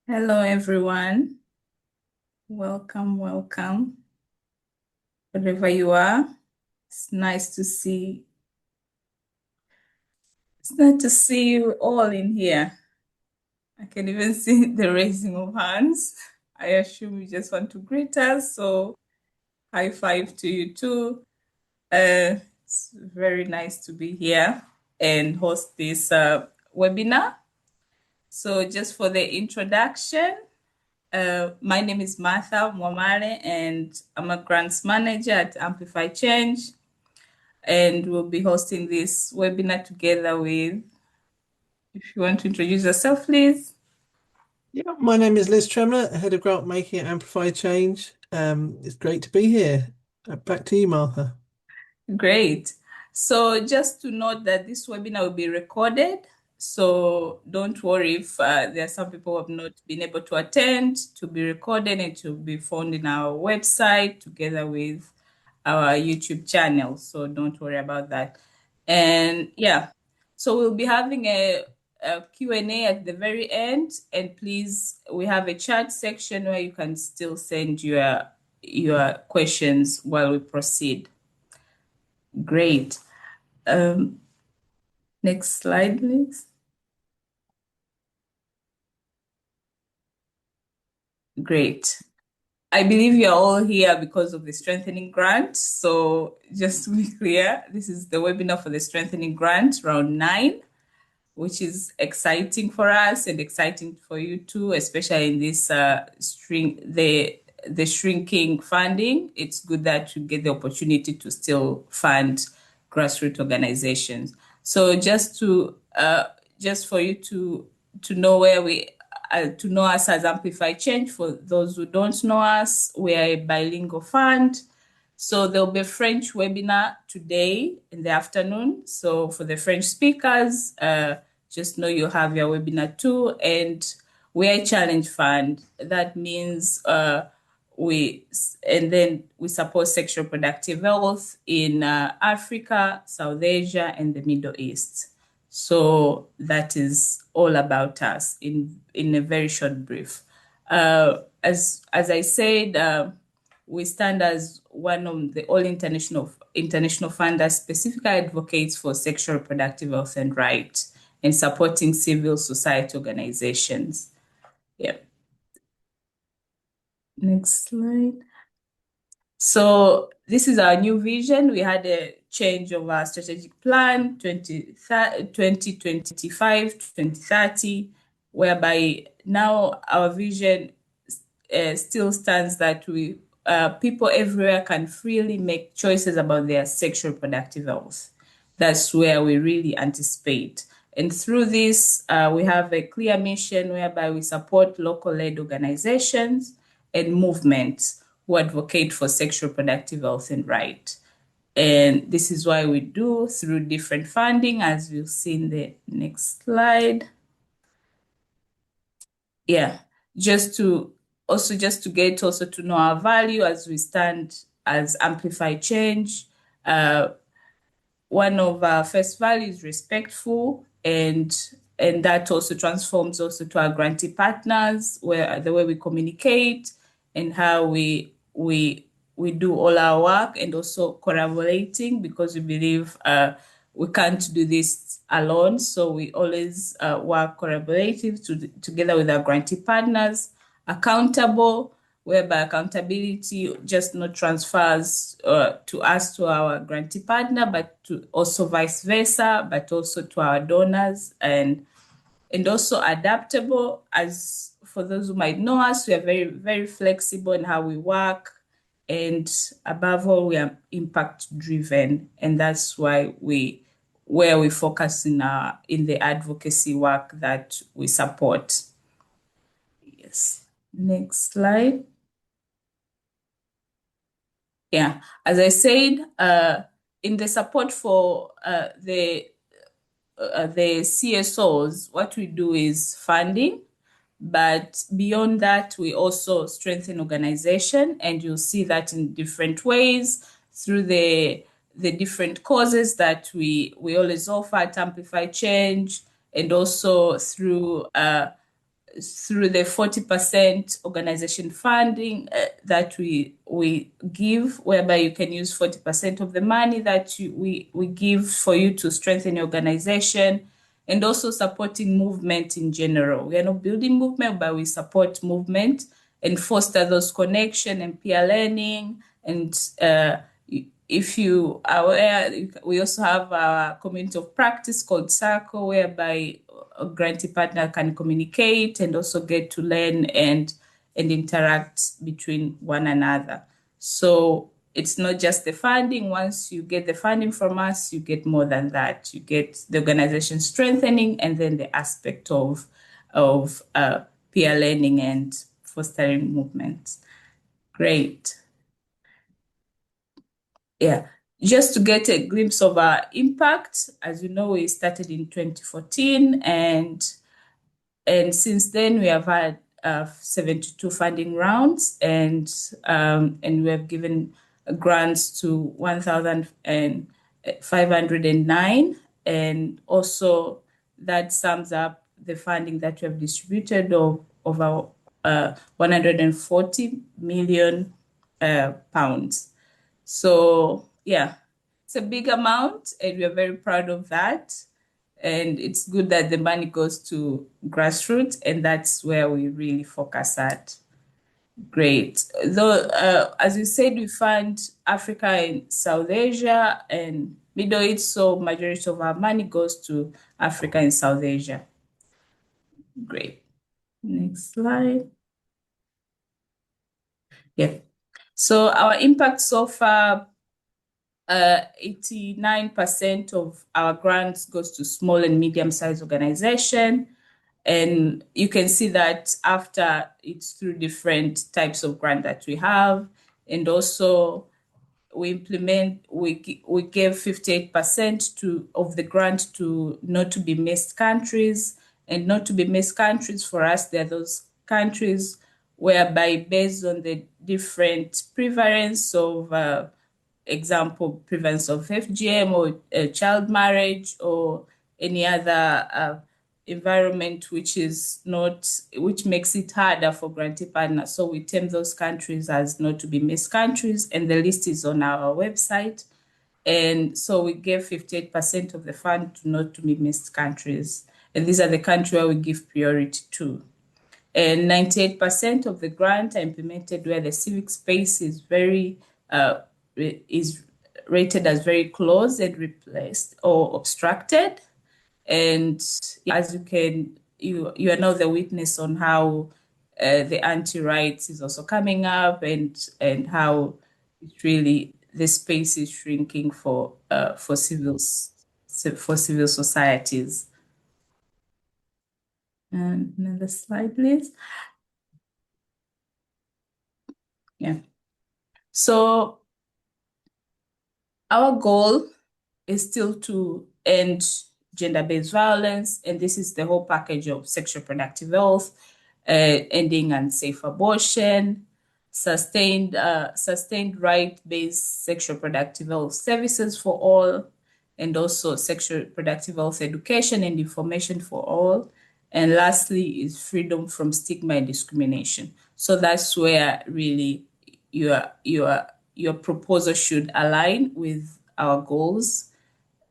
Hello, everyone. Welcome, welcome. Wherever you are, it's nice to see. It's nice to see you all in here. I can even see the raising of hands. I assume you just want to greet us. So, high five to you too. It's very nice to be here and host this webinar. So, just for the introduction, my name is Martha Mwamale, and I'm a grants manager at AmplifyChange. And we'll be hosting this webinar together with, if you want to introduce yourself, please. Yeah, my name is Liz Tremler, Head of Grant Making at Amplify Change. It's great to be here. Back to you, Martha. Great. So just to note that this webinar will be recorded. So don't worry if there are some people who have not been able to attend, to be recorded and to be found in our website together with our YouTube channel. So don't worry about that. And yeah, so we'll be having a Q&A at the very end. And please, we have a chat section where you can still send your questions while we proceed. Great. Um, Next slide, please. Great. I believe you're all here because of the strengthening grant. So just to be clear, this is the webinar for the strengthening grant, round 9, which is exciting for us and exciting for you too, especially in this the shrinking funding. It's good that you get the opportunity to still fund grassroots organizations. So just for you to know where we to know us as Amplify Change. For those who don't know us, we are a bilingual fund. So there'll be a French webinar today in the afternoon. So for the French speakers, just know you have your webinar too. And we are a challenge fund. That means we support sexual reproductive health in Africa, South Asia, and the Middle East. So that is all about us in a very short brief. As I said, we stand as one of the all international fund that specifically advocates for sexual reproductive health and rights and supporting civil society organizations. Yeah. Next slide. So this is our new vision. We had a change of our strategic plan 2025 2030, whereby now our vision still stands that we people everywhere can freely make choices about their sexual reproductive health. That's where we really anticipate. And through this, we have a clear mission whereby we support local-led organizations and movements who advocate for sexual reproductive health and right. And this is why we do through different funding, as we'll see in the next slide. Yeah, just to get also to know our value as we stand as Amplify Change. Uh, One of our first values is respectful, and that also transforms also to our grantee partners, where the way we communicate and how we do all our work, and also collaborating, because we believe we can't do this alone. So we always work collaborative together with our grantee partners, accountable, whereby accountability just not transfers to us, to our grantee partner, but to also vice versa, but also to our donors, and also adaptable. As for those who might know us, we are very, very flexible in how we work. And above all, we are impact driven. And that's why where we focus in the advocacy work that we support. Yes. Next slide. Yeah, as I said, in the support for the CSOs, what we do is funding, but beyond that, we also strengthen organization, and you'll see that in different ways through the different causes that we always offer at Amplify Change, and also through through the 40% organization funding that we give, whereby you can use 40% of the money that we give for you to strengthen your organization, and also supporting movement in general. We are not building movement, but we support movement and foster those connection and peer learning. And if you are aware, we also have a community of practice called Circle, whereby a grantee partner can communicate and also get to learn and interact between one another. So it's not just the funding. Once you get the funding from us, you get more than that. You get the organization strengthening, and then the aspect of peer learning and fostering movement. Great. Yeah. Just to get a glimpse of our impact, as you know, we started in 2014, and since then we have had 72 funding rounds, and we have given grants to 1,509, and also that sums up the funding that we have distributed of over 140 million pounds. So yeah, it's a big amount, and we are very proud of that. And it's good that the money goes to grassroots, and that's where we really focus at. Great. Though, as you said, we fund Africa and South Asia and Middle East, so majority of our money goes to Africa and South Asia. Great. Next slide. Yeah. So our impact so far, 89% of our grants goes to small and medium-sized organization. And you can see that after it's through different types of grant that we have. And also we gave 58% of the grant to not to be missed countries. And not to be missed countries for us, they're those countries whereby based on the different prevalence of example, prevalence of FGM or child marriage or any other environment which makes it harder for grantee partners. So we term those countries as not to be missed countries, and the list is on our website. And so we gave 58% of the fund to not to be missed countries. And these are the countries where we give priority to. And 98% of the grant are implemented where the civic space is is rated as very closed and replaced or obstructed. And as you are now the witness on how the anti-rights is also coming up, and how the space is shrinking for civil societies. And another slide, please. Yeah. So our goal is still to end gender-based violence, and this is the whole package of sexual reproductive health, ending unsafe abortion, sustained right-based sexual reproductive health services for all, and also sexual reproductive health education and information for all. And lastly is freedom from stigma and discrimination. So that's where really your proposal should align with our goals.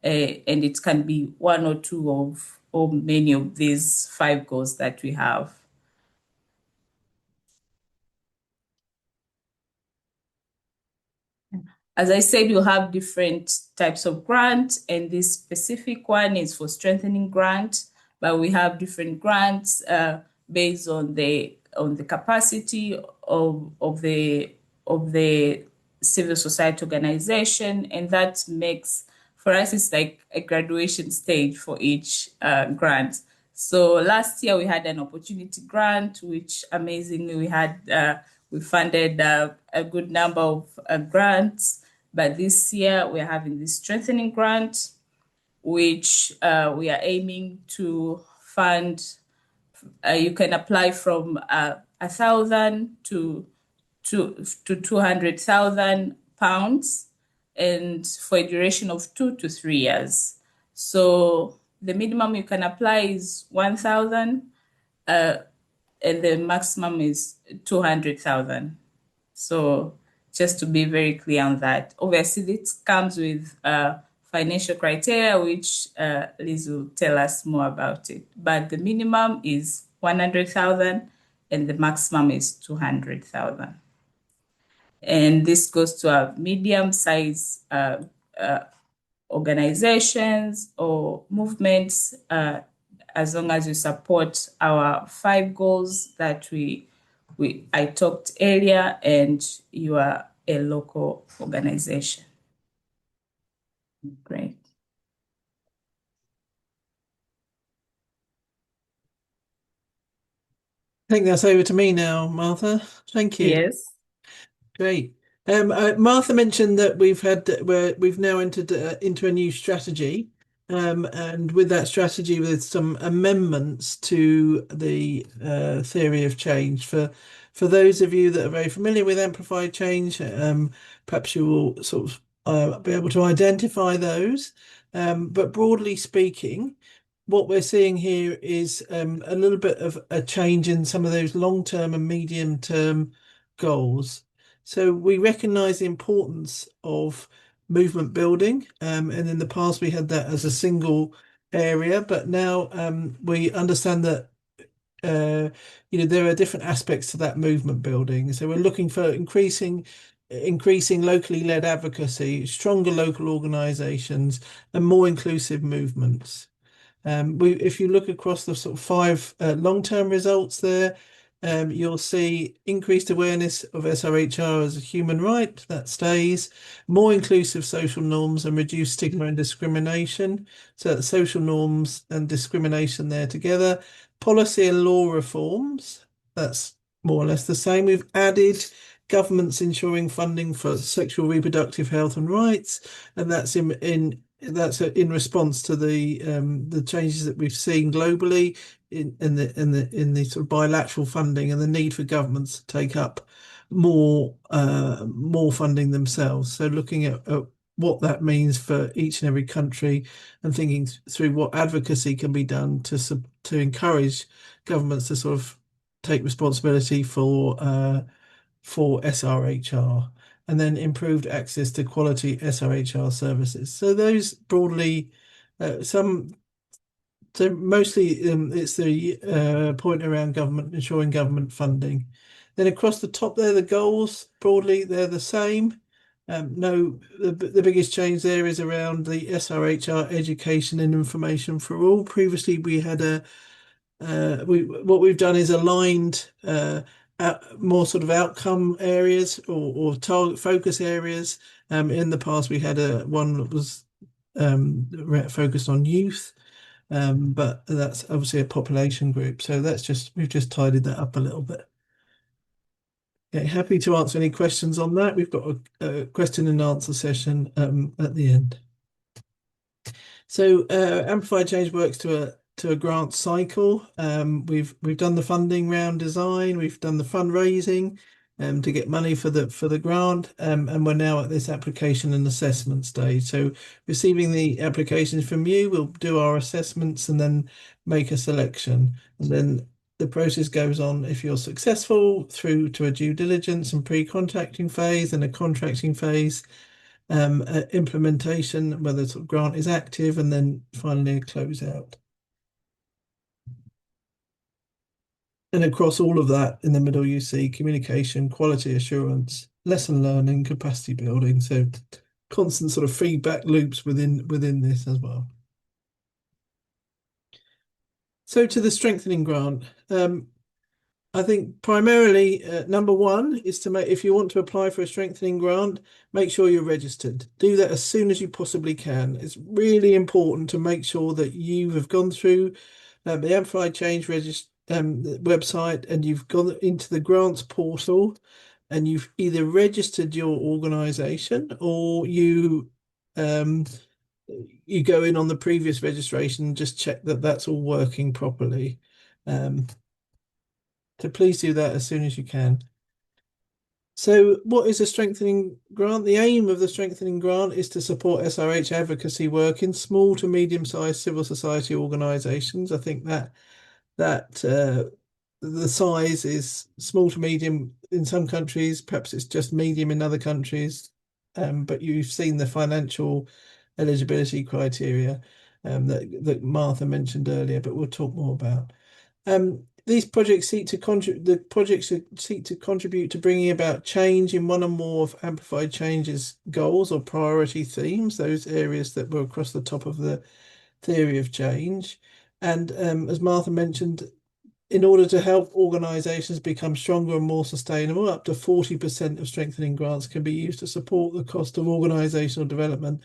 And it can be one or two or many of these 5 goals that we have. As I said, you'll have different types of grants, and this specific one is for strengthening grant, but we have different grants based on the capacity of the civil society organization, and that makes, for us, it's like a graduation stage for each grant. So last year we had an opportunity grant, which amazingly we funded a good number of grants. But this year we're having this strengthening grant, which we are aiming to fund. You can apply from 1,000 to 200,000 pounds, and for a duration of 2 to 3 years. So the minimum you can apply is 1,000. and the maximum is 200,000. So just to be very clear on that. Obviously, this comes with financial criteria, which Liz will tell us more about it. But the minimum is 100,000 and the maximum is 200,000. And this goes to a medium-sized organizations or movements, as long as you support our 5 goals that I talked earlier, and you are a local organization. Great. I think that's over to me now, Martha. Thank you. Yes. Great. Martha mentioned that we've now entered into a new strategy, and with that strategy, with some amendments to the theory of change. For those of you that are very familiar with amplified change, perhaps you will sort of be able to identify those. But broadly speaking, what we're seeing here is a little bit of a change in some of those long-term and medium-term goals. So we recognize the importance of movement building, and in the past we had that as a single area, but now we understand that there are different aspects to that movement building. So we're looking for increasing locally led advocacy, stronger local organizations, and more inclusive movements. If you look across the sort of 5 long-term results there, you'll see increased awareness of SRHR as a human right, that stays, more inclusive social norms and reduced stigma and discrimination. So that's social norms and discrimination there together. Policy and law reforms, that's more or less the same. We've added governments ensuring funding for sexual reproductive health and rights, and that's in response to the changes that we've seen globally in the sort of bilateral funding and the need for governments to take up more funding themselves. So looking at what that means for each and every country and thinking through what advocacy can be done to encourage governments to sort of take responsibility for SRHR, and then improved access to quality SRHR services. So those broadly, mostly it's the point around ensuring government funding. Then across the top there, the goals broadly they're the same. No, the biggest change there is around the SRHR education and information for all. Previously, we had what we've done is aligned more sort of outcome areas or target focus areas. In the past, we had one that was focused on youth, but that's obviously a population group. So we've just tidied that up a little bit. Okay, happy to answer any questions on that. We've got a question and answer session at the end. So Amplify Change works to a grant cycle. We've done the funding round design, we've done the fundraising to get money for the grant, and we're now at this application and assessment stage. So receiving the applications from you, we'll do our assessments and then make a selection. And then the process goes on, if you're successful, through to a due diligence and pre-contracting phase and a contracting phase. Implementation, whether the grant is active, and then finally a closeout. And across all of that, in the middle, you see communication, quality assurance, lesson learning, capacity building. So constant sort of feedback loops within this as well. So to the strengthening grant, I think primarily number one is to if you want to apply for a strengthening grant, make sure you're registered. Do that as soon as you possibly can. It's really important to make sure that you have gone through the Amplify Change website and you've gone into the grants portal and you've either registered your organisation or you go in on the previous registration and just check that that's all working properly. So please do that as soon as you can. So what is a strengthening grant? The aim of the strengthening grant is to support SRH advocacy work in small to medium-sized civil society organisations. I think that the size is small to medium in some countries, perhaps it's just medium in other countries. But you've seen the financial eligibility criteria that Martha mentioned earlier, but we'll talk more about. These projects seek to contribute. The projects seek to contribute to bringing about change in one or more of Amplified Change's goals or priority themes, those areas that were across the top of the theory of change. And as Martha mentioned, in order to help organisations become stronger and more sustainable, up to 40% of strengthening grants can be used to support the cost of organisational development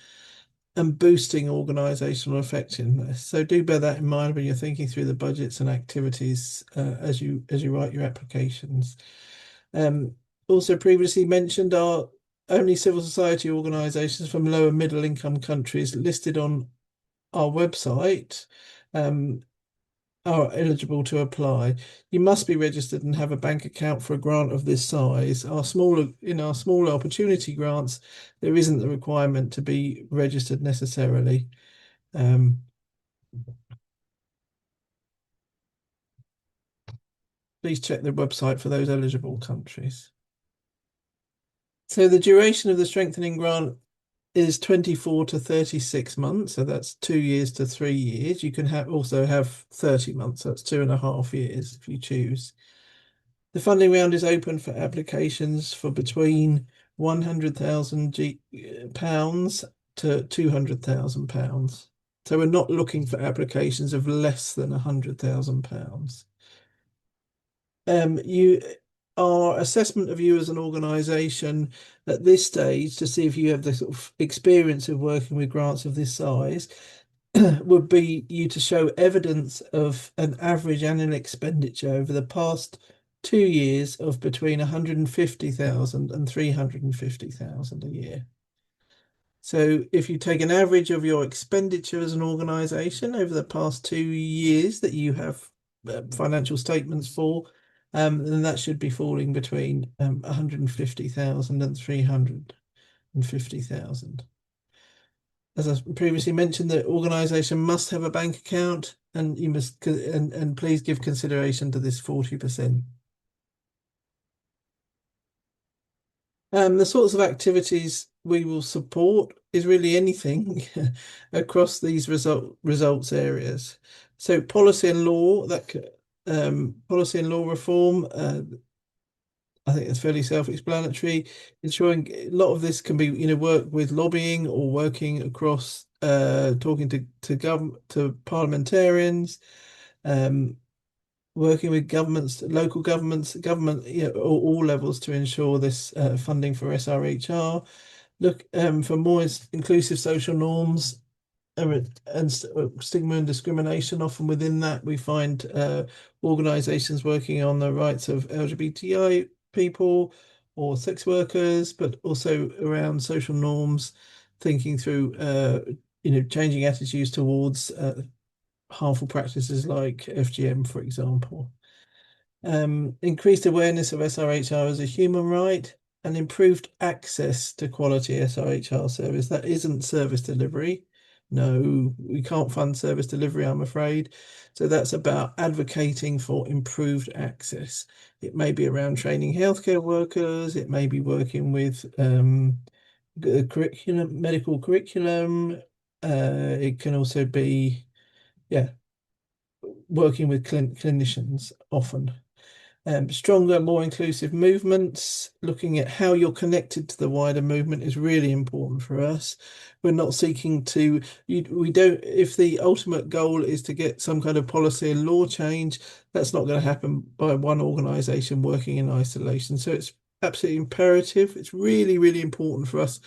and boosting organisational effectiveness. So do bear that in mind when you're thinking through the budgets and activities as you write your applications. Also previously mentioned are only civil society organisations from lower middle income countries listed on our website are eligible to apply. You must be registered and have a bank account for a grant of this size. In our smaller opportunity grants, there isn't the requirement to be registered necessarily. Please check the website for those eligible countries. So the duration of the strengthening grant is 24 to 36 months. So that's 2 years to 3 years. You can also have 30 months. That's 2.5 years if you choose. The funding round is open for applications for between £100,000 to £200,000. So we're not looking for applications of less than £100,000. Our assessment of you as an organisation at this stage to see if you have the sort of experience of working with grants of this size would be you to show evidence of an average annual expenditure over the past 2 years of between 150,000 and 350,000 a year. So if you take an average of your expenditure as an organisation over the past 2 years that you have financial statements for, then that should be falling between 150,000 and 350,000. As I previously mentioned, the organisation must have a bank account, and you must and please give consideration to this 40%. The sorts of activities we will support is really anything across these results areas. So policy and law, policy and law reform, I think it's fairly self-explanatory. Ensuring a lot of this can be, work with lobbying or working across, talking to parliamentarians, working with governments, local governments, government, all levels to ensure this funding for SRHR. Look for more inclusive social norms and stigma and discrimination. Often within that, we find organisations working on the rights of LGBTI people or sex workers, but also around social norms, thinking through, changing attitudes towards harmful practices like FGM, for example. Increased awareness of SRHR as a human right and improved access to quality SRHR service. That isn't service delivery. No, we can't fund service delivery, I'm afraid. So that's about advocating for improved access. It may be around training healthcare workers. It may be working with curriculum, medical curriculum. It can also be, working with clinicians often. Stronger, more inclusive movements, looking at how you're connected to the wider movement is really important for us. We're not seeking to, we don't, if the ultimate goal is to get some kind of policy and law change, that's not going to happen by one organisation working in isolation. So it's absolutely imperative. It's really, really important for us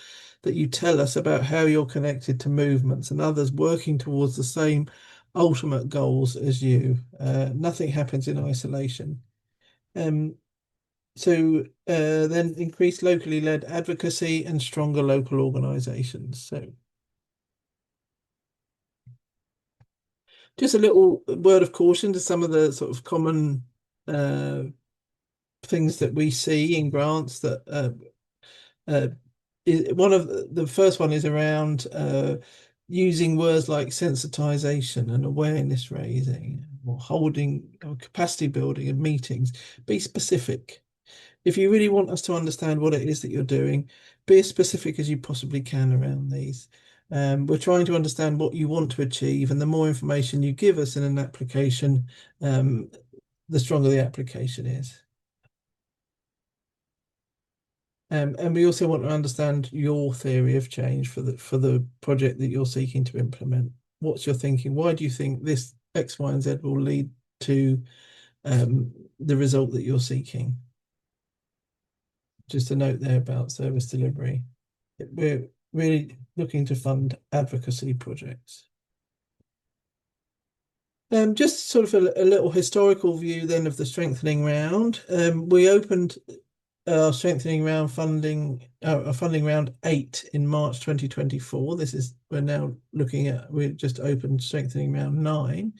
that you tell us about how you're connected to movements and others working towards the same ultimate goals as you. Nothing happens in isolation. Then increase locally led advocacy and stronger local organisations. So just a little word of caution to some of the sort of common things that we see in grants that one of the first one is around using words like sensitization and awareness raising. or holding or capacity building and meetings. Be specific. If you really want us to understand what it is that you're doing, be as specific as you possibly can around these. We're trying to understand what you want to achieve, and the more information you give us in an application, the stronger the application is. And we also want to understand your theory of change for the project that you're seeking to implement. What's your thinking? Why do you think this X, Y, and Z will lead to the result that you're seeking? Just a note there about service delivery. We're really looking to fund advocacy projects. Just sort of a little historical view then of the strengthening round. We opened our strengthening round funding round 8 in March 2024. We're just opened strengthening round 9,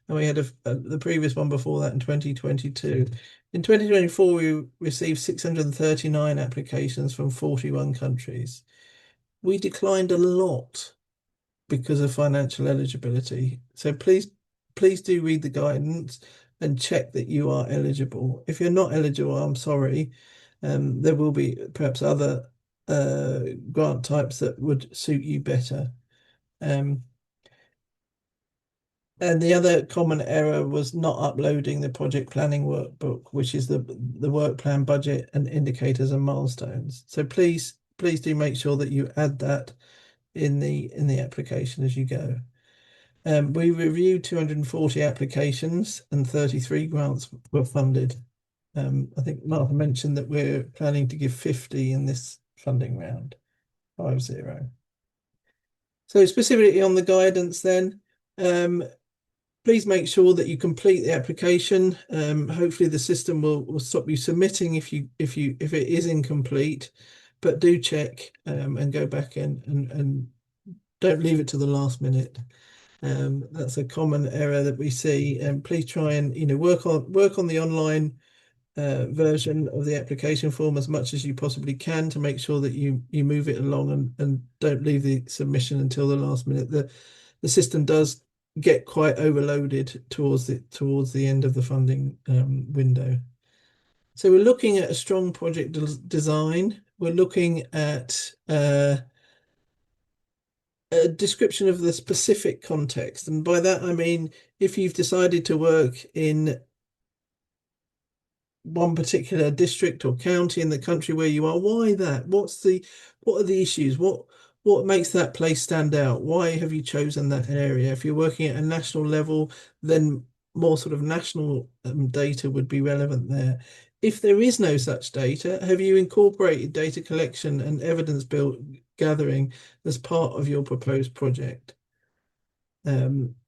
and we had the previous one before that in 2022. In 2024, we received 639 applications from 41 countries. We declined a lot because of financial eligibility. So please do read the guidance and check that you are eligible. If you're not eligible, I'm sorry. There will be perhaps other grant types that would suit you better. And the other common error was not uploading the project planning workbook, which is the work plan, budget, and indicators and milestones. So please do make sure that you add that in the application as you go. We reviewed 240 applications and 33 grants were funded. I think Martha mentioned that we're planning to give 50 in this funding round, 50. So specifically on the guidance then, please make sure that you complete the application. Hopefully the system will stop you submitting if it is incomplete, but do check and go back in and don't leave it to the last minute. That's a common error that we see. And please try and work on the online version of the application form as much as you possibly can to make sure that you move it along and don't leave the submission until the last minute. The system does get quite overloaded towards the end of the funding window. So we're looking at a strong project design. We're looking at a description of the specific context, and by that I mean if you've decided to work in one particular district or county in the country where you are, why that? What are the issues? What makes that place stand out? Why have you chosen that area? If you're working at a national level, then more sort of national data would be relevant there. If there is no such data, have you incorporated data collection and evidence gathering as part of your proposed project?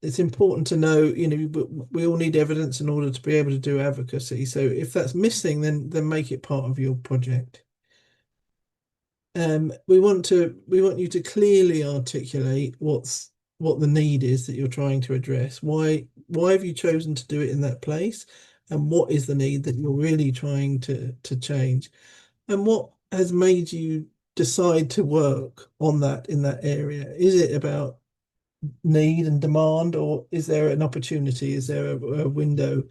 It's important to know, we all need evidence in order to be able to do advocacy. So if that's missing, then make it part of your project. We want you to clearly articulate what the need is that you're trying to address. Why have you chosen to do it in that place? And what is the need that you're really trying to change? And what has made you decide to work on that in that area? Is it about need and demand, or is there an opportunity? Is there a window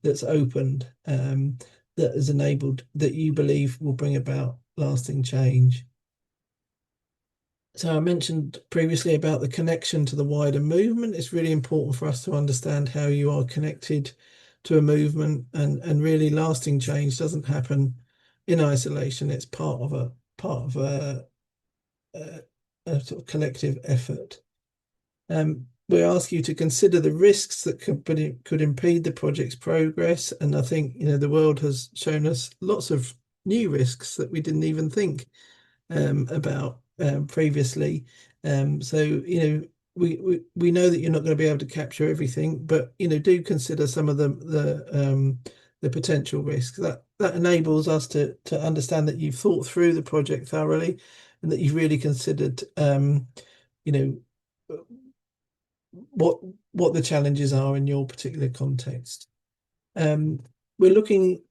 that's opened that is enabled that you believe will bring about lasting change? So I mentioned previously about the connection to the wider movement. It's really important for us to understand how you are connected to a movement, and really lasting change doesn't happen in isolation. It's part of a sort of collective effort. We ask you to consider the risks that could impede the project's progress, and I think the world has shown us lots of new risks that we didn't even think about previously. So we know that you're not going to be able to capture everything, but do consider some of the potential risks. That enables us to understand that you've thought through the project thoroughly and that you've really considered what the challenges are in your particular context. We're looking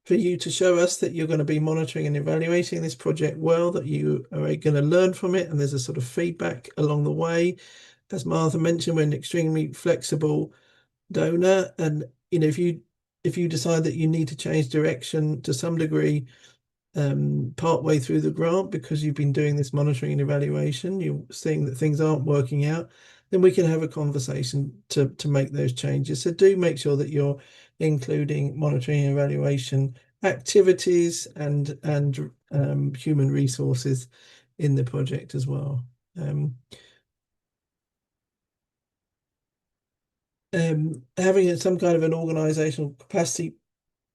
for you to show us that you're going to be monitoring and evaluating this project well, that you are going to learn from it, and there's a sort of feedback along the way. As Martha mentioned, we're extremely flexible donor, and if you decide that you need to change direction to some degree part way through the grant because you've been doing this monitoring and evaluation, you're seeing that things aren't working out, then we can have a conversation to make those changes. So do make sure that you're including monitoring and evaluation activities and human resources in the project as well. Having some kind of an organizational capacity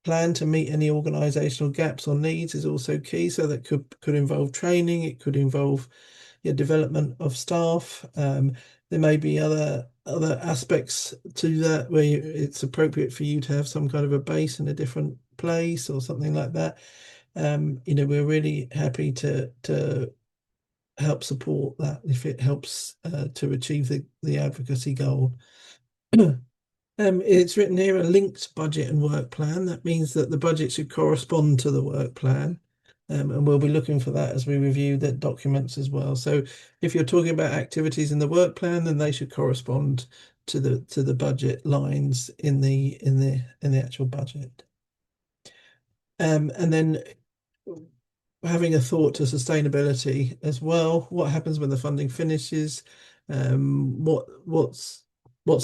plan to meet any organizational gaps or needs is also key. So that could involve training, it could involve development of staff. There may be other aspects to that where it's appropriate for you to have some kind of a base in a different place or something like that. We're really happy to help support that if it helps to achieve the advocacy goal. It's written here a linked budget and work plan. That means that the budget should correspond to the work plan. And we'll be looking for that as we review the documents as well. So if you're talking about activities in the work plan, then they should correspond to the budget lines in the actual budget. And then having a thought to sustainability as well. What happens when the funding finishes? What's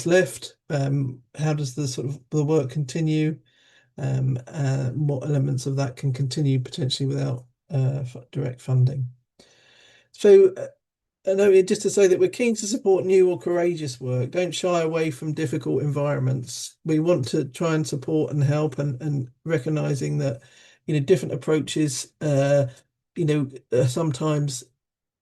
left? How does the sort of the work continue? What elements of that can continue potentially without direct funding? So no, just to say that we're keen to support new or courageous work. Don't shy away from difficult environments. We want to try and support and help, and recognizing that different approaches sometimes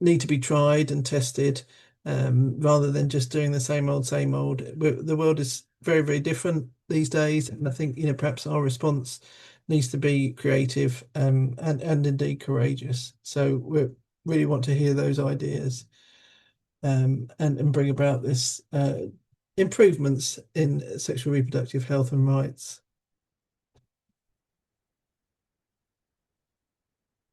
need to be tried and tested, rather than just doing the same old. The world is very, very different these days, and I think perhaps our response needs to be creative, and indeed courageous. So we really want to hear those ideas, and bring about this improvements in sexual reproductive health and rights.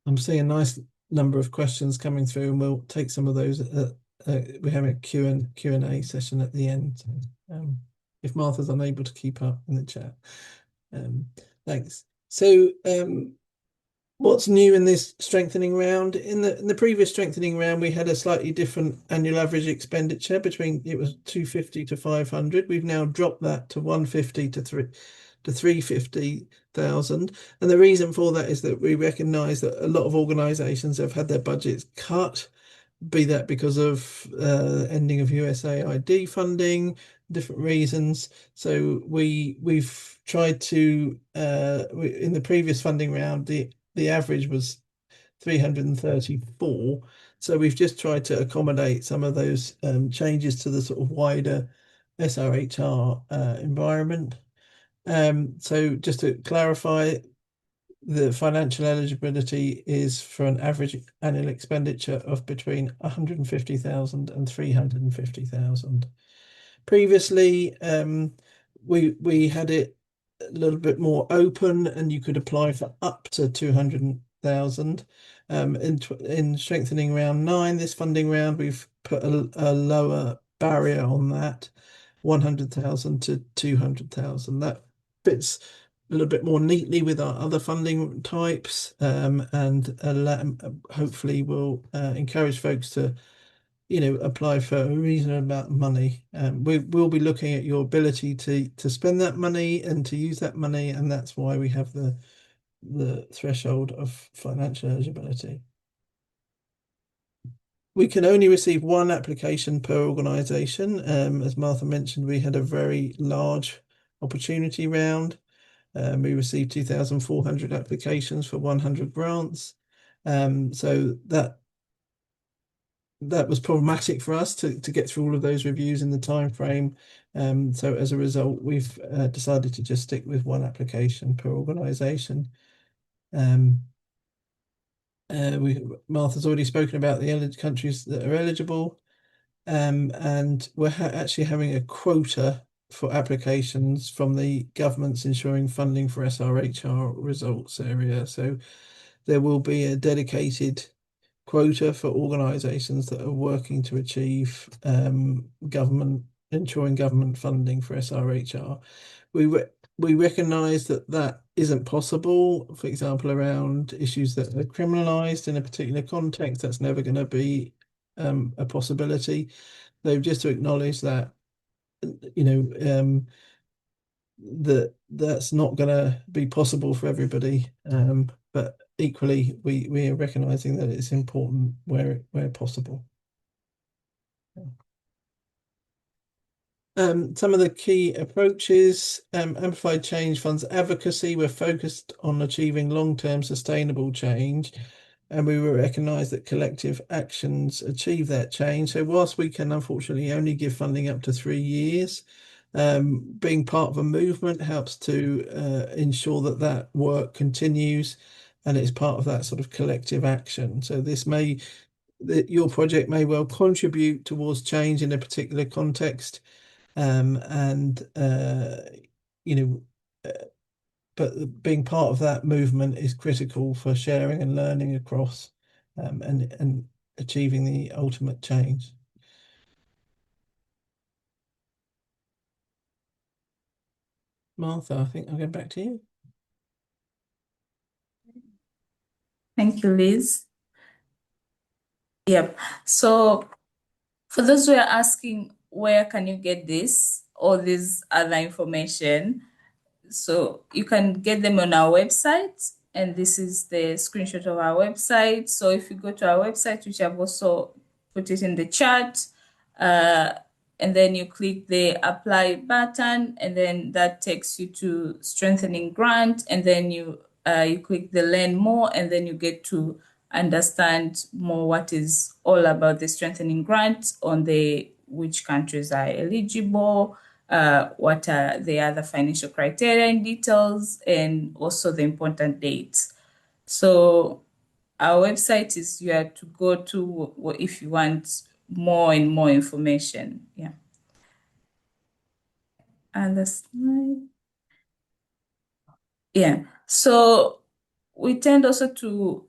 I'm seeing a nice number of questions coming through, and we'll take some of those. We're having a Q&A session at the end. If Martha's unable to keep up in the chat. Thanks. So what's new in this strengthening round? In the previous strengthening round, we had a slightly different annual average expenditure between, it was 250 to 500. We've now dropped that to 150 to 350,000. And the reason for that is that we recognise that a lot of organisations have had their budgets cut, be that because of ending of USAID funding, different reasons. So we've tried to in the previous funding round, the average was 334. So we've just tried to accommodate some of those changes to the sort of wider SRHR environment. So just to clarify, the financial eligibility is for an average annual expenditure of between 150,000 and 350,000. Previously, we had it a little bit more open, and you could apply for up to 200,000. In strengthening round 9, this funding round, we've put a lower barrier on that, 100,000 to 200,000. That fits a little bit more neatly with our other funding types, and hopefully will encourage folks to apply for a reasonable amount of money. We will be looking at your ability to spend that money and to use that money, and that's why we have the threshold of financial eligibility. We can only receive one application per organisation. As Martha mentioned, we had a very large opportunity round. We received 2,400 applications for 100 grants. So that was problematic for us to get through all of those reviews in the time frame. So as a result, we've decided to just stick with one application per organisation. Martha's already spoken about the countries that are eligible, and we're actually having a quota for applications from the government's ensuring funding for SRHR results area. So there will be a dedicated quota for organisations that are working to achieve government ensuring government funding for SRHR. We re we recognise that that isn't possible. For example, around issues that are criminalised in a particular context, that's never going to be a possibility. Though just to acknowledge that, you know, that that's not going to be possible for everybody. But equally, we are recognising that it's important where possible. Some of the key approaches, Amplified Change funds advocacy. We're focused on achieving long-term sustainable change, and we will recognise that collective actions achieve that change. So whilst we can unfortunately only give funding up to 3 years, being part of a movement helps to ensure that that work continues and it's part of that sort of collective action. So your project may well contribute towards change in a particular context, and you know, but being part of that movement is critical for sharing and learning across, and achieving the ultimate change. Martha, I think I'll go back to you. Thank you, Liz. Yep. So for those who are asking, where can you get this or this other information? So you can get them on our website, and this is the screenshot of our website. So if you go to our website, which I've also put it in the chat, uh, and then you click the apply button, and then that takes you to strengthening grant, and then you click the learn more, and then you get to understand more what is all about the strengthening grant on the which countries are eligible, what are the other financial criteria and details, and also the important dates. So our website is you have to go to if you want more and more information. Yeah. And the slide. Yeah. So we tend also to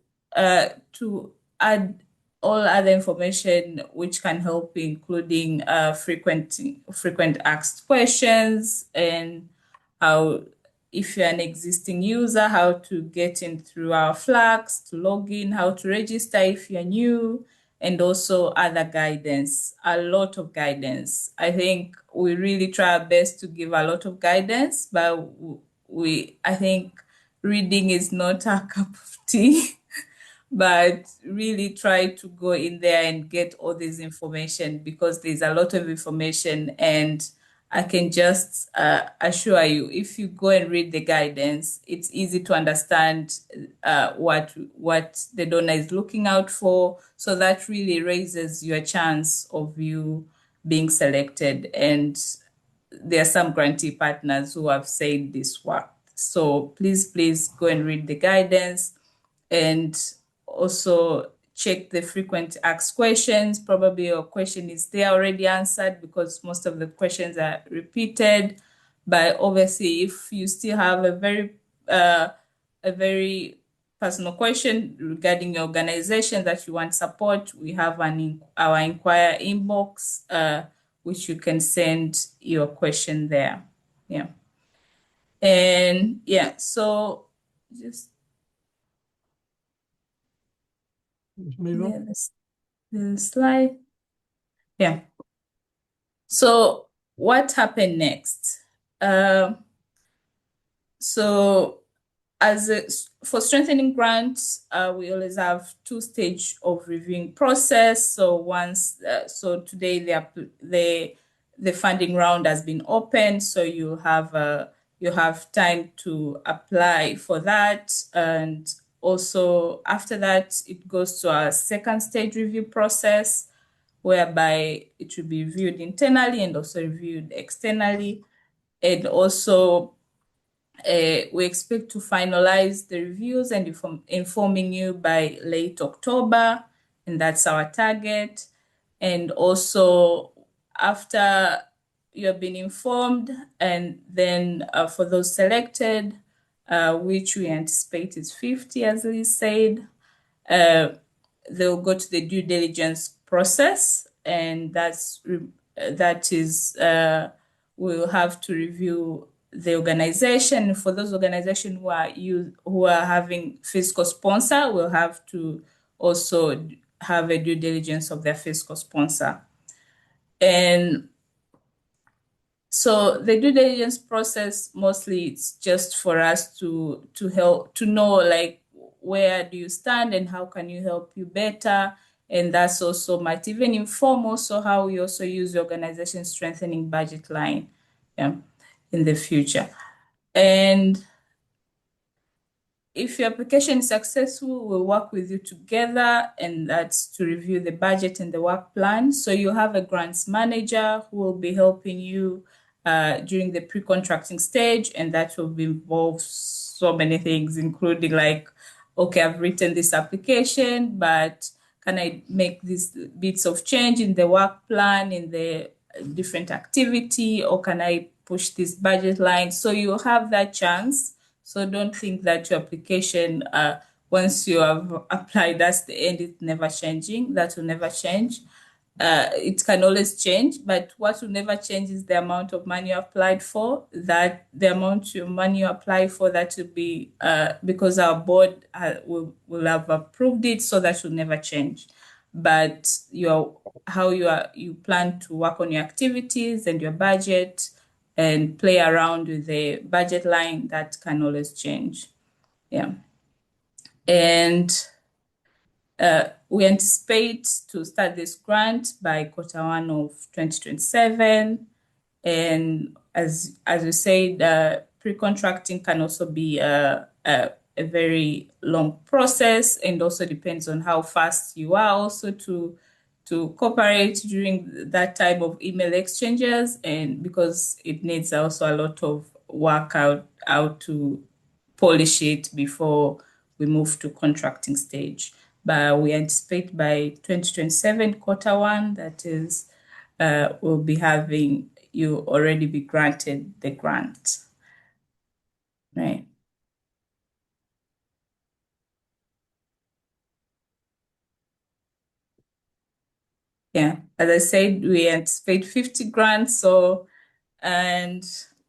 add all other information which can help, including frequent asked questions, and how, if you're an existing user, how to get in through our flags, to log in, how to register if you're new, and also other guidance, a lot of guidance. I think we really try our best to give a lot of guidance, but I think reading is not our cup of tea. But really try to go in there and get all this information, because there's a lot of information, and I can just assure you, if you go and read the guidance, it's easy to understand what the donor is looking out for. So that really raises your chance of you being selected. And there are some grantee partners who have said this worked. So please go and read the guidance, and also check the frequent asked questions. Probably your question is there already answered, because most of the questions are repeated. But obviously, if you still have a very personal question regarding your organization that you want support, we have our inquire inbox, which you can send your question there. Yeah. And yeah, so just Move on. the slide. Yeah. So what happened next? So for strengthening grants, we always have two-stage of reviewing process. So so today the funding round has been opened, so you have time to apply for that, and also after that it goes to our second stage review process, whereby it will be reviewed internally and also reviewed externally, and also we expect to finalize the reviews and informing you by late October, and that's our target. And also, after you have been informed, and then for those selected, which we anticipate is 50, as Liz said, they'll go to the due diligence process, and that's that is, we'll have to review the organization. For those organizations who are having fiscal sponsor, we'll have to also have a due diligence of their fiscal sponsor. And so the due diligence process, mostly it's just for us to help to know like where do you stand and how can you help you better. And that's also might even inform also how we also use the organization strengthening budget line, yeah, in the future. And if your application is successful, we'll work with you together, and that's to review the budget and the work plan. So you have a grants manager who will be helping you during the pre-contracting stage, and that will involve so many things, including like, okay, I've written this application, but can I make these bits of change in the work plan, in the different activity, or can I push this budget line? So you have that chance. So don't think that your application, once you have applied, that's the end, it's never changing. That will never change. It can always change, but what will never change is the amount of money you applied for. That the amount of money you apply for, that will be because our board will have approved it, so that will never change. But you plan to work on your activities and your budget and play around with the budget line, that can always change. Yeah. And we anticipate to start this grant by Q1 of 2027. And as we said, pre-contracting can also be a very long process, and also depends on how fast you are also to cooperate during that type of email exchanges, and because it needs also a lot of work out how to polish it before we move to contracting stage. But we anticipate by 2027 Q1, that is, we'll be having you already be granted the grant, right? Yeah, as I said, we anticipate 50 grants. So, and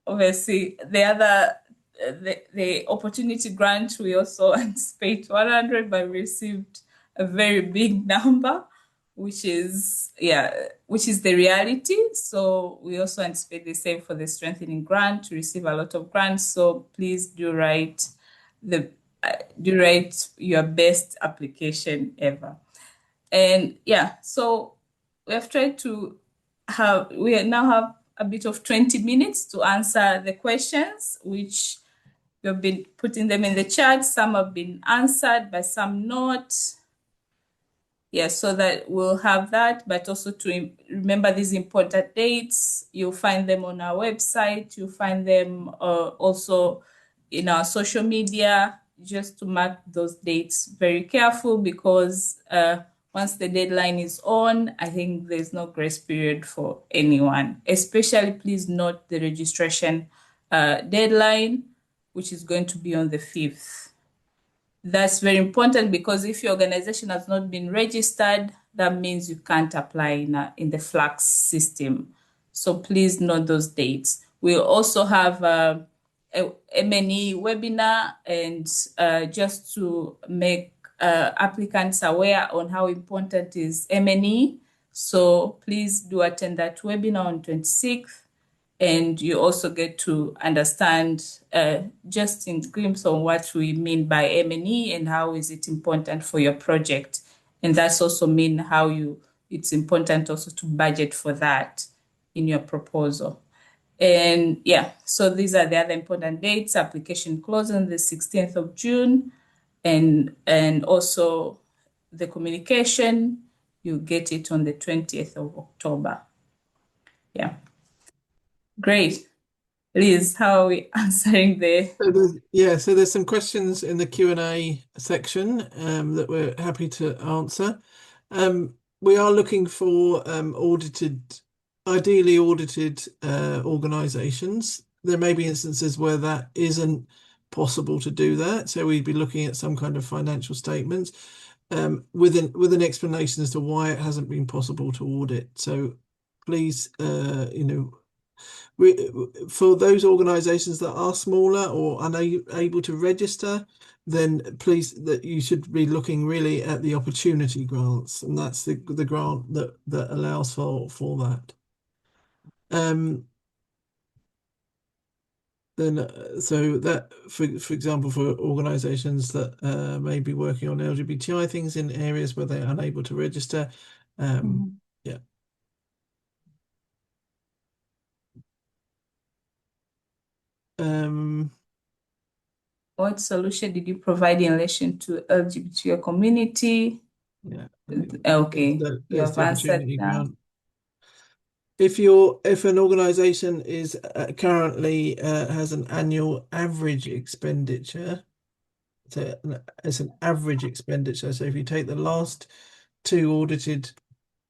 obviously the opportunity grant, we also anticipate 100, but we received a very big number, which is the reality. So we also anticipate the same for the strengthening grant, to receive a lot of grants. So please the do write your best application ever. And yeah, so we have tried to we now have a bit of 20 minutes to answer the questions, which we have been putting them in the chat. Some have been answered, but some not. Yeah, so that we'll have that, but also to remember these important dates. You'll find them on our website. You'll find them also in our social media, just to mark those dates very careful, because once the deadline is on, I think there's no grace period for anyone. Especially, please note the registration deadline, which is going to be on the 5th. That's very important, because if your organization has not been registered, that means you can't apply in the Flux system. So please note those dates. We'll also have a M&E webinar, and just to make applicants aware on how important is M&E. So please do attend that webinar on 26th. And you also get to understand just in glimpse on what we mean by M&E and how is it important for your project. And that's also mean it's important also to budget for that in your proposal. And yeah, so these are the other important dates. Application closing on the 16th of June, and also the communication, you get it on the 20th of October. Yeah. Great. Liz, how are we answering So there's some questions in the Q&A section that we're happy to answer. We are looking for ideally audited organisations. There may be instances where that isn't possible to do that, so we'd be looking at some kind of financial statements with an explanation as to why it hasn't been possible to audit. So please, we, for those organisations that are smaller or unable to register, then please that you should be looking really at the opportunity grants, and that's the grant that allows for that. Then so that for example for organisations that may be working on LGBTI things in areas where they're unable to register, Mhm. yeah. Um, What solution did you provide in relation to LGBTQ community? yeah, I think Okay, you there's have the answered opportunity that. grant. If an organisation is currently has an annual average expenditure, so it's an average expenditure. So if you take the last two audited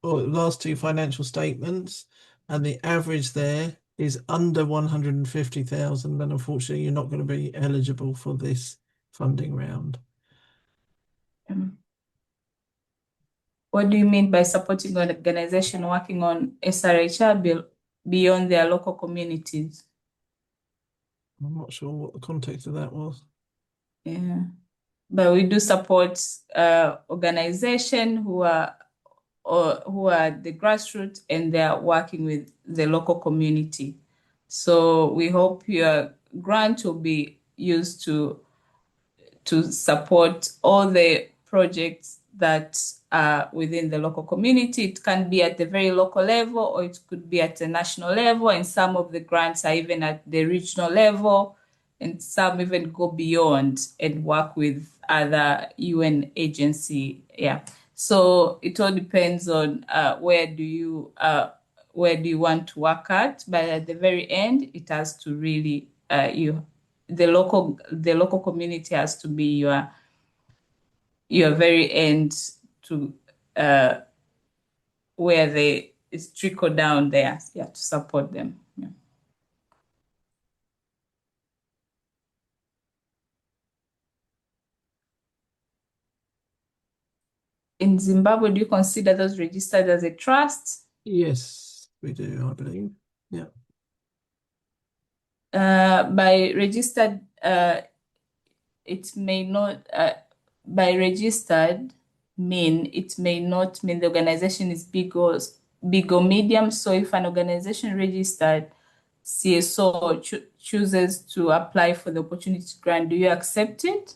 or last two financial statements, and the average there is under 150,000, then unfortunately you're not going to be eligible for this funding round. Um, What do you mean by supporting an organization working on SRHR beyond their local communities? I'm not sure what the context of that was. Yeah, but we do support organization who are the grassroots and they are working with the local community. So we hope your grant will be used to support all the projects that are within the local community. It can be at the very local level or it could be at the national level, and some of the grants are even at the regional level, and some even go beyond and work with other UN agency. Yeah. So it all depends on where do you want to work at, but at the very end, it has to really the local community has to be your very end to uh where they it's trickle down there, yeah, to support them. Yeah. In Zimbabwe, do you consider those registered as a trust? Yes, we do, I believe. Yeah. By registered, it may not by registered mean it may not mean the organization is big or medium. So if an organization registered CSO chooses to apply for the opportunity grant, do you accept it?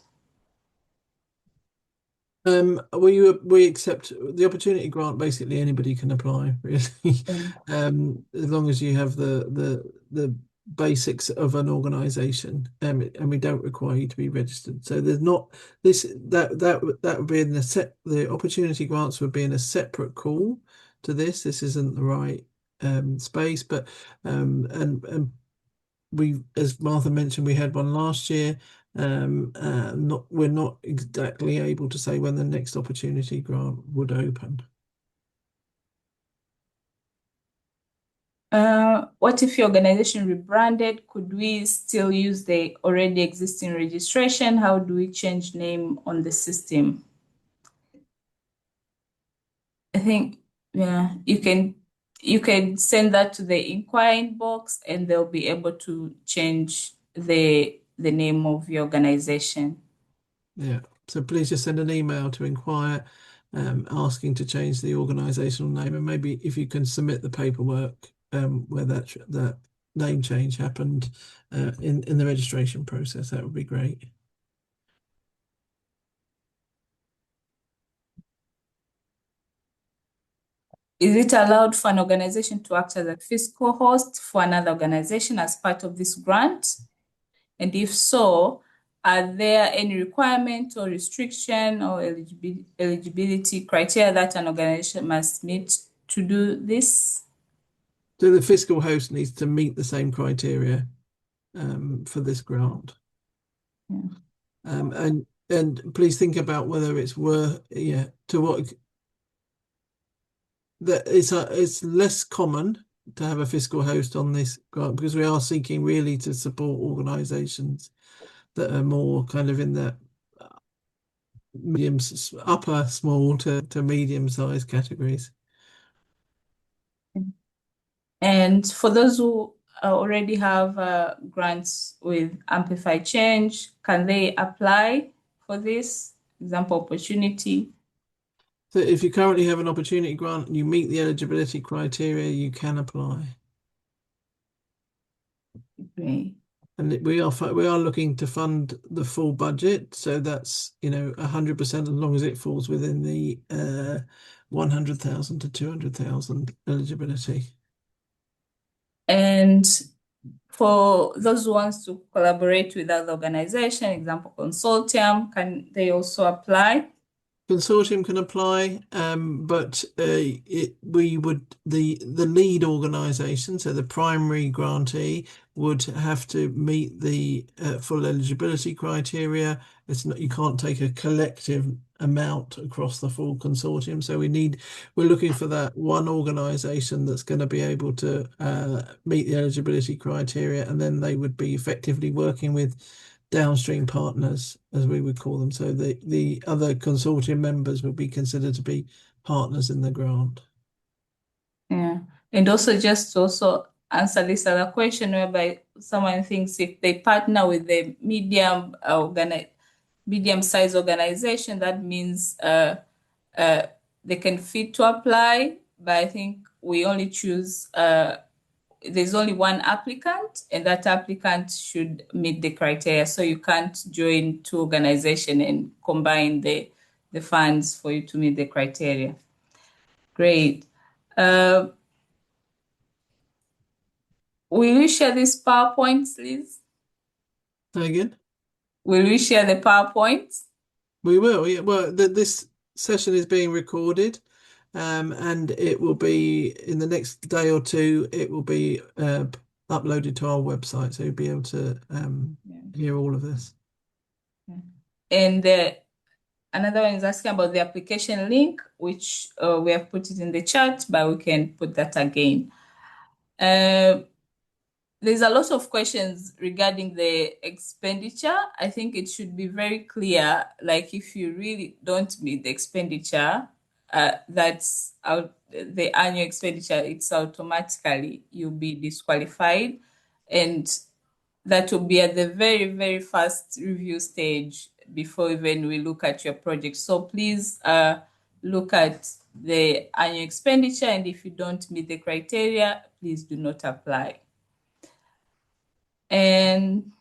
We accept the opportunity grant. Basically, anybody can apply, really. Um, As long as you have the basics of an organisation, and we don't require you to be registered. So there's not this that would be in the opportunity grants would be in a separate call to this. This isn't the right space, but and we, as Martha mentioned, we had one last year. Not we're not exactly able to say when the next opportunity grant would open. what if your organization rebranded? Could we still use the already existing registration? How do we change name on the system? I think, yeah, you can send that to the inquiring box and they'll be able to change the name of your organization. Yeah. So please just send an email to inquire, asking to change the organisational name, and maybe if you can submit the paperwork where that name change happened in the registration process, that would be great. Is it allowed for an organization to act as a fiscal host for another organization as part of this grant? And if so, are there any requirement or restriction or eligibility criteria that an organization must meet to do this? So the fiscal host needs to meet the same criteria for this grant. Yeah. And please think about whether it's worth, yeah, to what that it's less common to have a fiscal host on this grant because we are seeking really to support organisations that are more kind of in the medium, upper small to medium sized categories. And for those who already have grants with Amplify Change, can they apply for this example opportunity? So if you currently have an opportunity grant and you meet the eligibility criteria, you can apply. Great. And we are looking to fund the full budget, so that's 100% as long as it falls within the 100,000 to 200,000 eligibility. And for those who wants to collaborate with other organization, example consortium, can they also apply? Consortium can apply, but we would the lead organisation, so the primary grantee, would have to meet the full eligibility criteria. It's not, you can't take a collective amount across the full consortium. So we're looking for that one organisation that's going to be able to meet the eligibility criteria, and then they would be effectively working with downstream partners, as we would call them. So the other consortium members would be considered to be partners in the grant. Yeah. And also just to also answer this other question whereby someone thinks if they partner with a medium-sized organization, that means uh, they can fit to apply. But I think we only choose there's only one applicant, and that applicant should meet the criteria. So you can't join two organizations and combine the funds for you to meet the criteria. Great. Uh, will you share this PowerPoint, please? So again, Will we share the PowerPoint? we will. Yeah, well, this session is being recorded, and it will be in the next day or two. It will be uploaded to our website, so you'll be able to Yeah. hear all of this. Yeah. And another one is asking about the application link, which we have put it in the chat, but we can put that again. Uh, there's a lot of questions regarding the expenditure. I think it should be very clear, like if you really don't meet the expenditure, that's out the annual expenditure, it's automatically you'll be disqualified. And that will be at the very, very first review stage before even we look at your project. So please look at the annual expenditure, and if you don't meet the criteria, please do not apply. And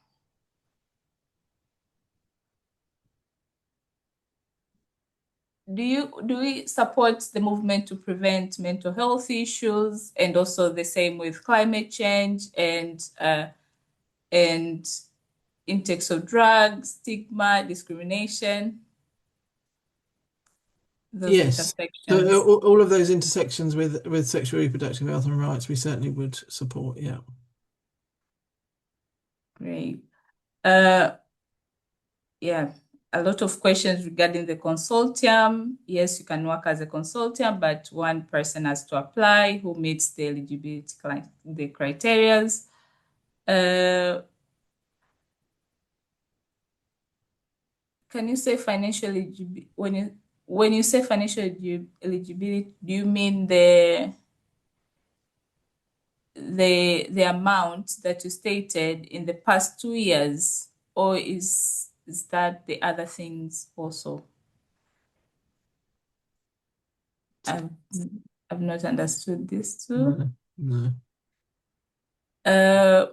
do we support the movement to prevent mental health issues, and also the same with climate change and intakes of drugs, stigma, discrimination, those Yes. So intersections? all of those intersections with sexual reproductive health and rights, we certainly would support. Yeah. Great. Yeah, a lot of questions regarding the consortium. Yes, you can work as a consortium, but one person has to apply who meets the eligibility the criterias. Can you say financial eligibility when you say financial eligibility, do you mean the amount that you stated in the past 2 years, or is that the other things also? I've, I've not understood this too. No, no. Uh,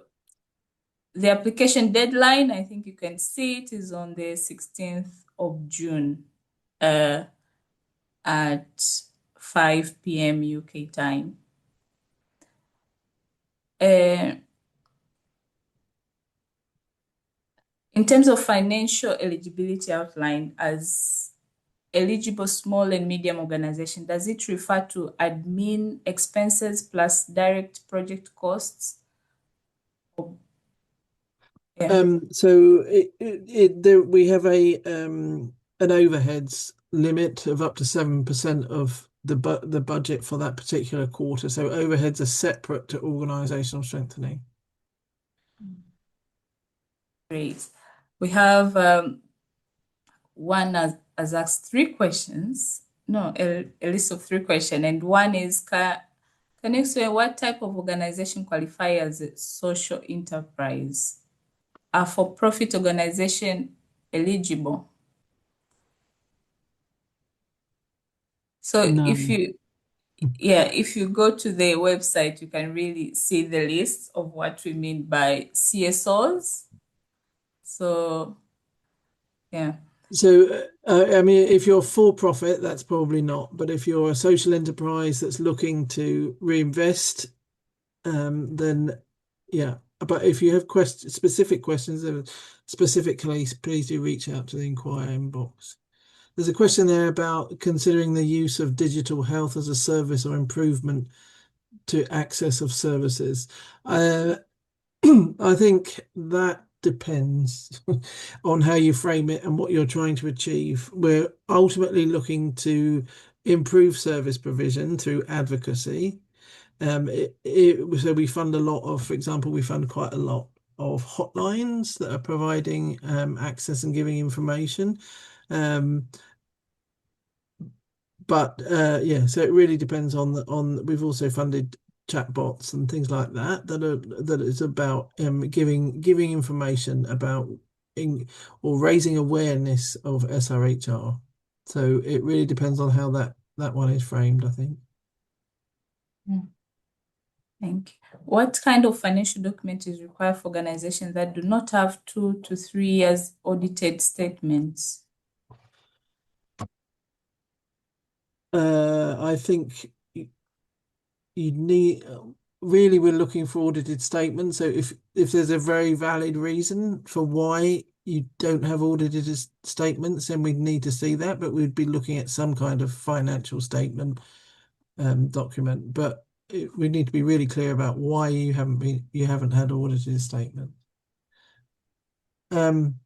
the application deadline, I think you can see it, is on the 16th of June at 5 p.m. UK time. Uh, in terms of financial eligibility outline as eligible small and medium organization, does it refer to admin expenses plus direct project costs? Yeah. So we have an overheads limit of up to 7% of the budget for that particular quarter. So overheads are separate to organizational strengthening. Great. We have one has asked three questions. No, a list of three questions, and one is can Can you explain what type of organization qualify as a social enterprise? Are for-profit organization eligible? So No. if you go to the website, you can really see the list of what we mean by CSOs. So, yeah. So, I mean, if you're for profit, that's probably not. But if you're a social enterprise that's looking to reinvest, then yeah. But if you have specific questions, specifically, please do reach out to the inquiry inbox. There's a question there about considering the use of digital health as a service or improvement to access of services. Uh, I think that depends on how you frame it and what you're trying to achieve. We're ultimately looking to improve service provision through advocacy. So we fund a lot of, for example, we fund quite a lot of hotlines that are providing access and giving information. Um, but yeah, so it really depends on we've also funded chatbots and things like that that is about giving information about in, or raising awareness of SRHR. So it really depends on how that one is framed, I think. Mm, thank you. What kind of financial document is required for organizations that do not have 2 to 3 years audited statements? I think you need really we're looking for audited statements. So if there's a very valid reason for why you don't have audited statements, then we'd need to see that, but we'd be looking at some kind of financial statement document. But we need to be really clear about why you haven't had audited statement. Um,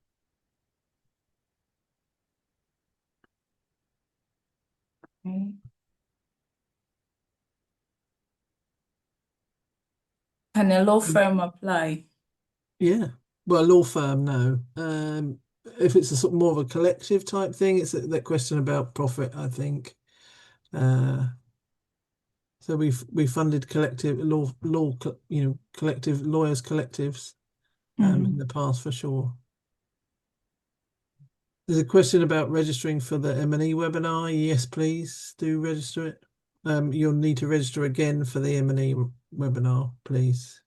Okay. Can a law firm apply? yeah. Well, a law firm, no. If it's a sort of more of a collective type thing, it's that question about profit, I think. Uh, So we funded collective collective lawyers collectives in the Mhm. past for sure. There's a question about registering for the M&E webinar. Yes, please do register it. You'll need to register again for the M&E webinar, please.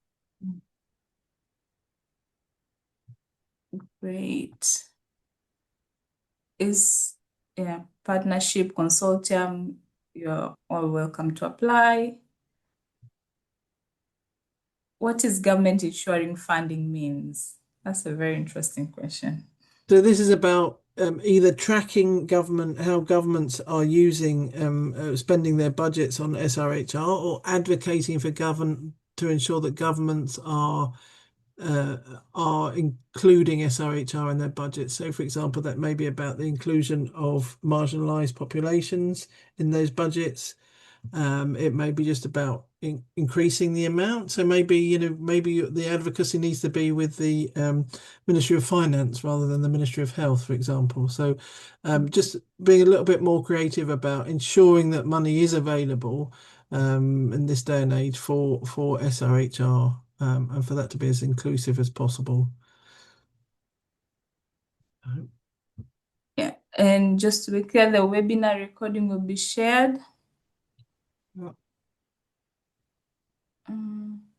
Great. Is partnership consortium, you're all welcome to apply. What is government ensuring funding means? That's a very interesting question. So this is about either tracking how governments are using spending their budgets on SRHR, or advocating for government to ensure that governments uh, are including SRHR in their budgets. So, for example, that may be about the inclusion of marginalised populations in those budgets. It may be just about increasing the amount. So maybe, maybe the advocacy needs to be with the Ministry of Finance rather than the Ministry of Health, for example. So just being a little bit more creative about ensuring that money is available in this day and age for SRHR, and for that to be as inclusive as possible. Yeah, and just to be clear, the webinar recording will be shared.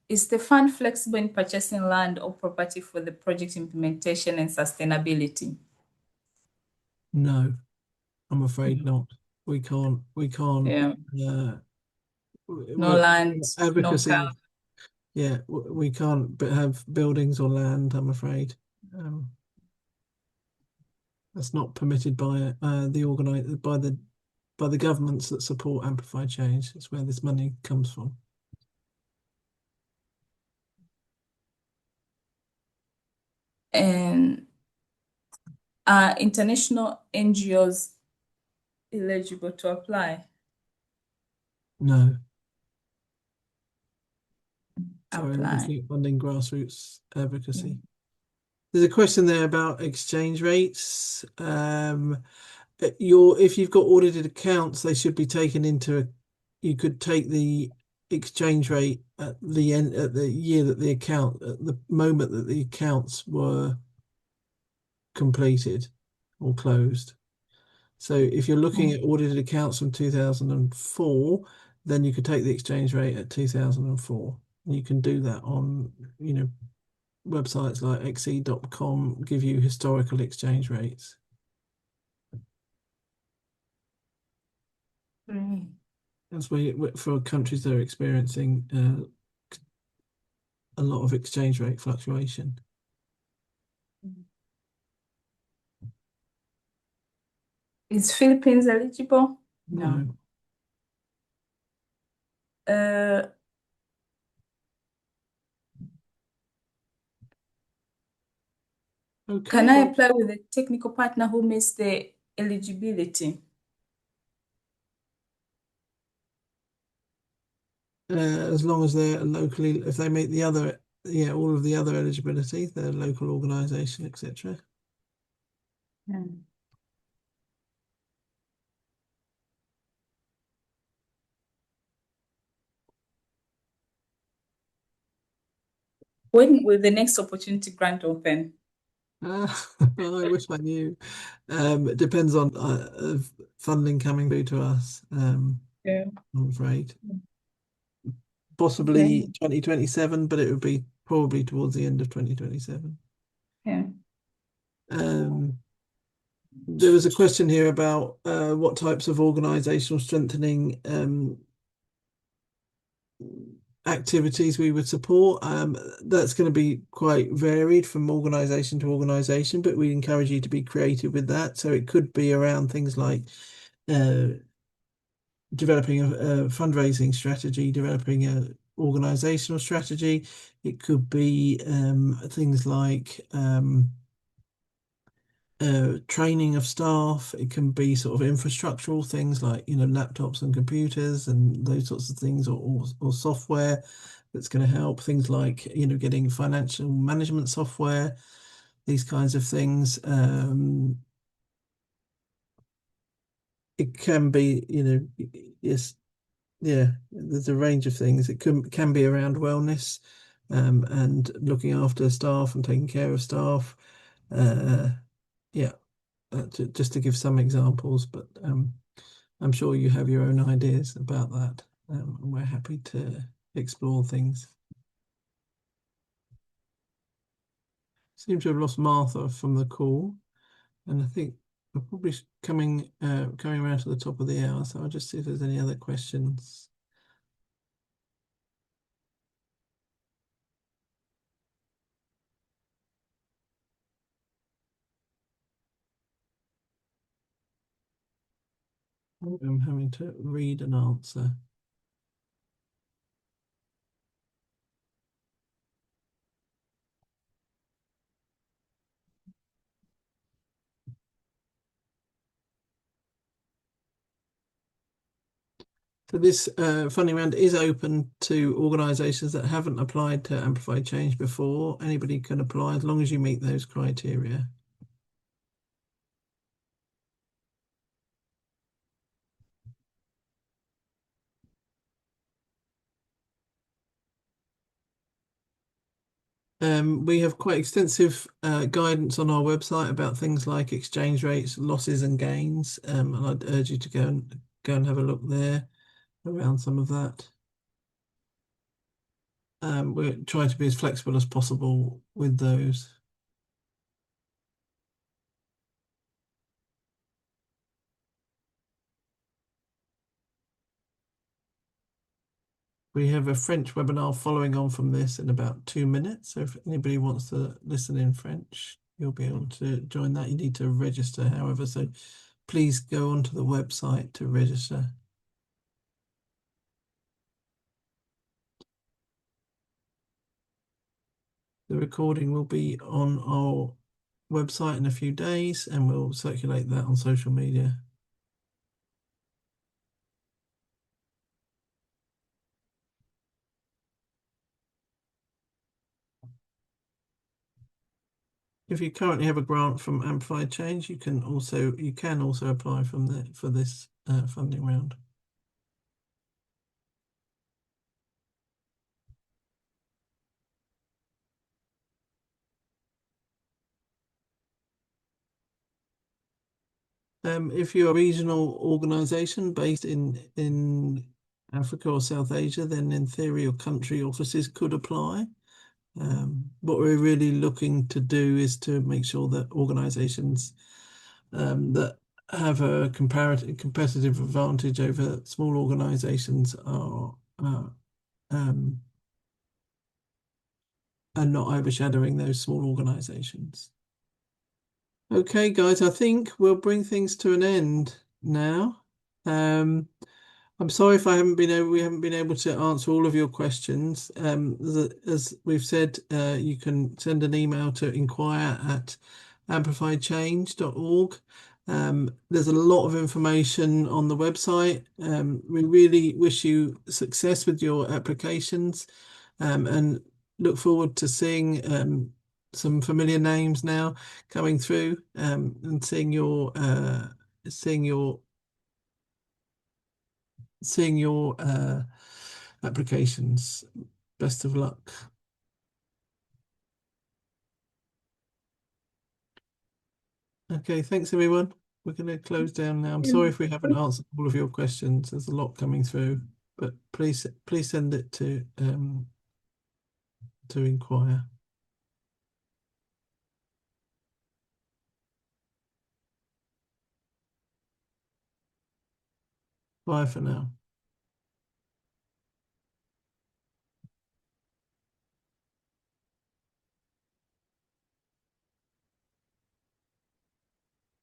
Is the fund flexible in purchasing land or property for the project implementation and sustainability? No, I'm afraid not. We can't Yeah, uh, no well, land, no car. advocacy. Yeah, we can't have buildings or land, I'm afraid. That's not permitted by the by the governments that support Amplify Change. It's where this money comes from. And are international NGOs eligible to apply? No, sorry, I'm Apply. looking at funding grassroots advocacy. There's a question there about exchange rates. If you've got audited accounts, they should be taken into. You could take the exchange rate at the end at the year that the account at the moment that the accounts were completed or closed. So if you're looking at audited accounts from 2004, then you could take the exchange rate at 2004. And you can do that on, websites like xe.com give you historical exchange rates. Right. That's where for countries that are experiencing a lot of exchange rate fluctuation. Is Philippines eligible? No. No. Uh, Okay, can I well, apply with a technical partner who meets the eligibility? as long as they're locally, if they meet the other, yeah, all of the other eligibility, their local organisation, etc. Yeah. When will the next opportunity grant open? I wish I knew. It depends on funding coming through to us. Yeah. I'm afraid Okay. possibly 2027, but it would be probably towards the end of 2027. Yeah. Um, there was a question here about what types of organisational strengthening activities we would support. That's going to be quite varied from organisation to organisation, but we encourage you to be creative with that. So it could be around things like uh, developing a fundraising strategy, developing a organizational strategy. It could be things like training of staff. It can be sort of infrastructural things like laptops and computers and those sorts of things, or software that's going to help. Things like getting financial management software, these kinds of things. It can be yes, yeah, there's a range of things. It can be around wellness, and looking after staff and taking care of staff. Uh, yeah, just to give some examples, but I'm sure you have your own ideas about that. And we're happy to explore things. Seem to have lost Martha from the call, and I think we're probably coming around to the top of the hour. So I'll just see if there's any other questions. I'm having to read an answer. So this funding round is open to organisations that haven't applied to Amplify Change before. Anybody can apply as long as you meet those criteria. We have quite extensive guidance on our website about things like exchange rates, losses and gains, and I'd urge you to go and have a look there around some of that. We're trying to be as flexible as possible with those. We have a French webinar following on from this in about 2 minutes. So if anybody wants to listen in French, you'll be able to join that. You need to register, however, so please go onto the website to register. The recording will be on our website in a few days, and we'll circulate that on social media. If you currently have a grant from Amplify Change, you can also apply for this funding round. If you're a regional organization based in Africa or South Asia, then in theory your country offices could apply. What we're really looking to do is to make sure that organizations that have a competitive advantage over small organizations um, are not overshadowing those small organizations. Okay, guys, I think we'll bring things to an end now. Um, I'm sorry if we haven't been able to answer all of your questions. As we've said, you can send an email to inquire@amplifychange.org. There's a lot of information on the website. We really wish you success with your applications, and look forward to seeing some familiar names now coming through, and seeing your applications. Best of luck. Okay, thanks everyone. We're going to close down now. I'm sorry if we haven't answered all of your questions. There's a lot coming through, but please send it to inquire. Bye for now.